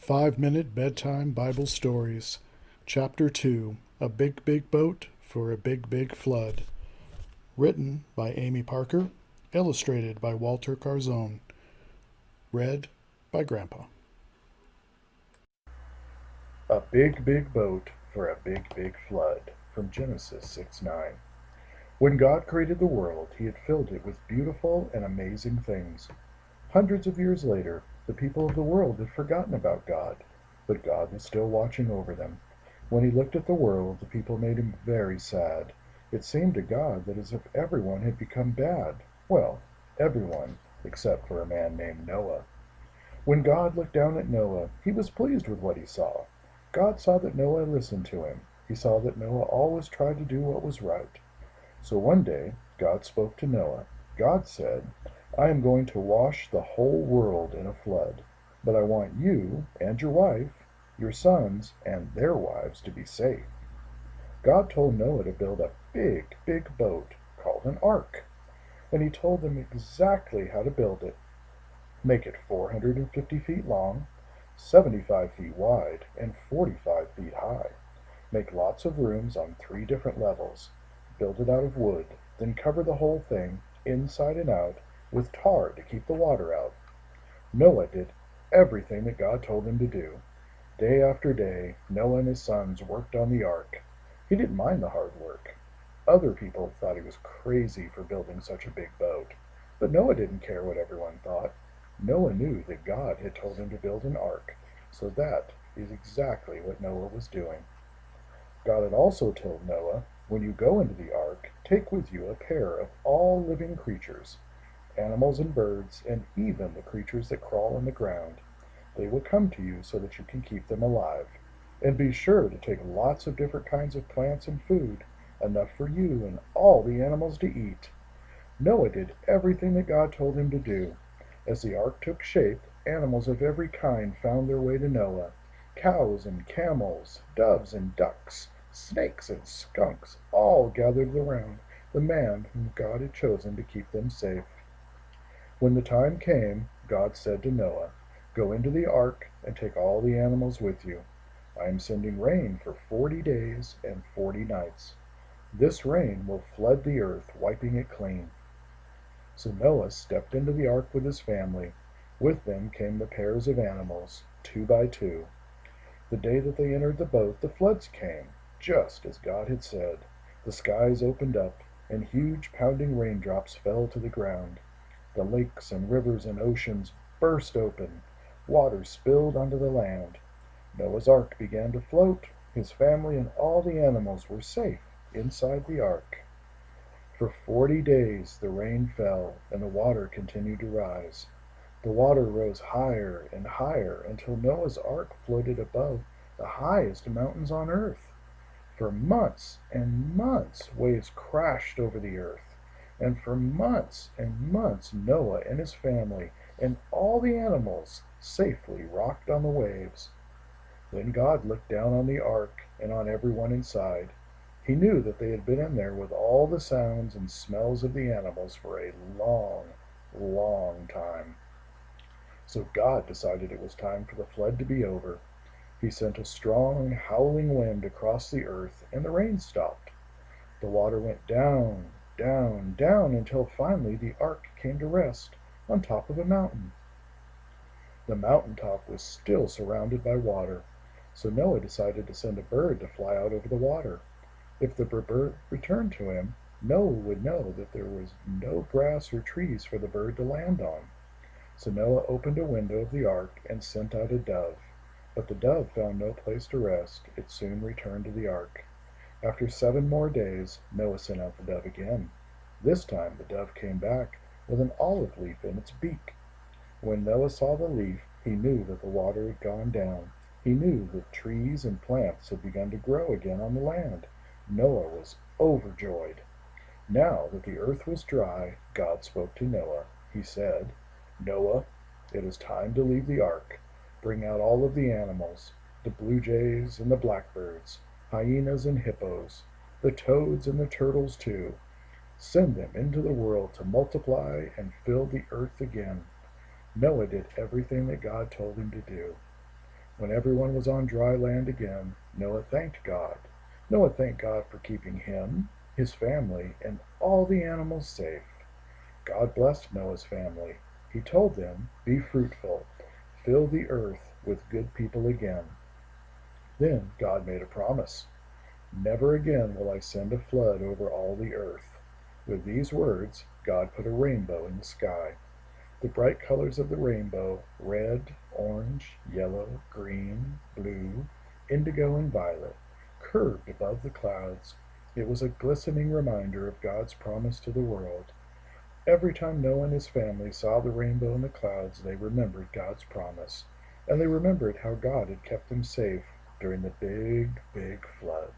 5-Minute Bedtime Bible Stories, Chapter 2, A Big, Big Boat for a Big, Big Flood. Written by Amy Parker, illustrated by Walter Carzon. Read by Grandpa. A big, big boat for a big, big flood, from Genesis 6:9. When God created the world, he had filled it with beautiful and amazing things. Hundreds of years later, the people of the world had forgotten about God, but God was still watching over them. When he looked at the world, the people made him very sad. It seemed to God that as if everyone had become bad. Well, everyone, except for a man named Noah. When God looked down at Noah, he was pleased with what he saw. God saw that Noah listened to him. He saw that Noah always tried to do what was right. So one day, God spoke to Noah. God said, "I am going to wash the whole world in a flood, but I want you and your wife, your sons and their wives to be safe." God told Noah to build a big, big boat called an ark, and he told them exactly how to build it. Make it 450 feet long, 75 feet wide, and 45 feet high. Make lots of rooms on 3 different levels. Build it out of wood, then cover the whole thing, inside and out, with tar to keep the water out. Noah did everything that God told him to do. Day after day, Noah and his sons worked on the ark. He didn't mind the hard work. Other people thought he was crazy for building such a big boat, but Noah didn't care what everyone thought. Noah knew that God had told him to build an ark, so that is exactly what Noah was doing. God had also told Noah, "When you go into the ark, take with you a pair of all living creatures, animals and birds, and even the creatures that crawl on the ground. They will come to you so that you can keep them alive. And be sure to take lots of different kinds of plants and food, enough for you and all the animals to eat." Noah did everything that God told him to do. As the ark took shape, animals of every kind found their way to Noah. Cows and camels, doves and ducks, snakes and skunks all gathered around the man whom God had chosen to keep them safe. When the time came, God said to Noah, "Go into the ark and take all the animals with you. I am sending rain for 40 days and 40 nights. This rain will flood the earth, wiping it clean." So Noah stepped into the ark with his family. With them came the pairs of animals, 2 by 2. The day that they entered the boat, the floods came, just as God had said. The skies opened up, and huge pounding raindrops fell to the ground. The lakes and rivers and oceans burst open. Water spilled onto the land. Noah's ark began to float. His family and all the animals were safe inside the ark. For 40 days the rain fell, and the water continued to rise. The water rose higher and higher until Noah's ark floated above the highest mountains on earth. For months and months waves crashed over the earth, and for months and months Noah and his family and all the animals safely rocked on the waves. Then God looked down on the ark and on everyone inside. He knew that they had been in there with all the sounds and smells of the animals for a long, long time. So God decided it was time for the flood to be over. He sent a strong, howling wind across the earth, and the rain stopped. The water went down, down, down, until finally the ark came to rest on top of a mountain. The mountain top was still surrounded by water, so Noah decided to send a bird to fly out over the water. If the bird returned to him, Noah would know that there was no grass or trees for the bird to land on. So Noah opened a window of the ark and sent out a dove. But the dove found no place to rest. It soon returned to the ark. After 7 more days, Noah sent out the dove again. This time the dove came back with an olive leaf in its beak. When Noah saw the leaf, he knew that the water had gone down. He knew that trees and plants had begun to grow again on the land. Noah was overjoyed. Now that the earth was dry, God spoke to Noah. He said, "Noah, it is time to leave the ark. Bring out all of the animals, the blue jays and the blackbirds, hyenas and hippos, the toads and the turtles too. Send them into the world to multiply and fill the earth again." Noah did everything that God told him to do. When everyone was on dry land again, Noah thanked God. Noah thanked God for keeping him, his family, and all the animals safe. God blessed Noah's family. He told them, "Be fruitful, fill the earth with good people again." Then God made a promise. "Never again will I send a flood over all the earth." With these words, God put a rainbow in the sky. The bright colors of the rainbow, red, orange, yellow, green, blue, indigo, and violet, curved above the clouds. It was a glistening reminder of God's promise to the world. Every time Noah and his family saw the rainbow in the clouds, they remembered God's promise, and they remembered how God had kept them safe during the big, big flood.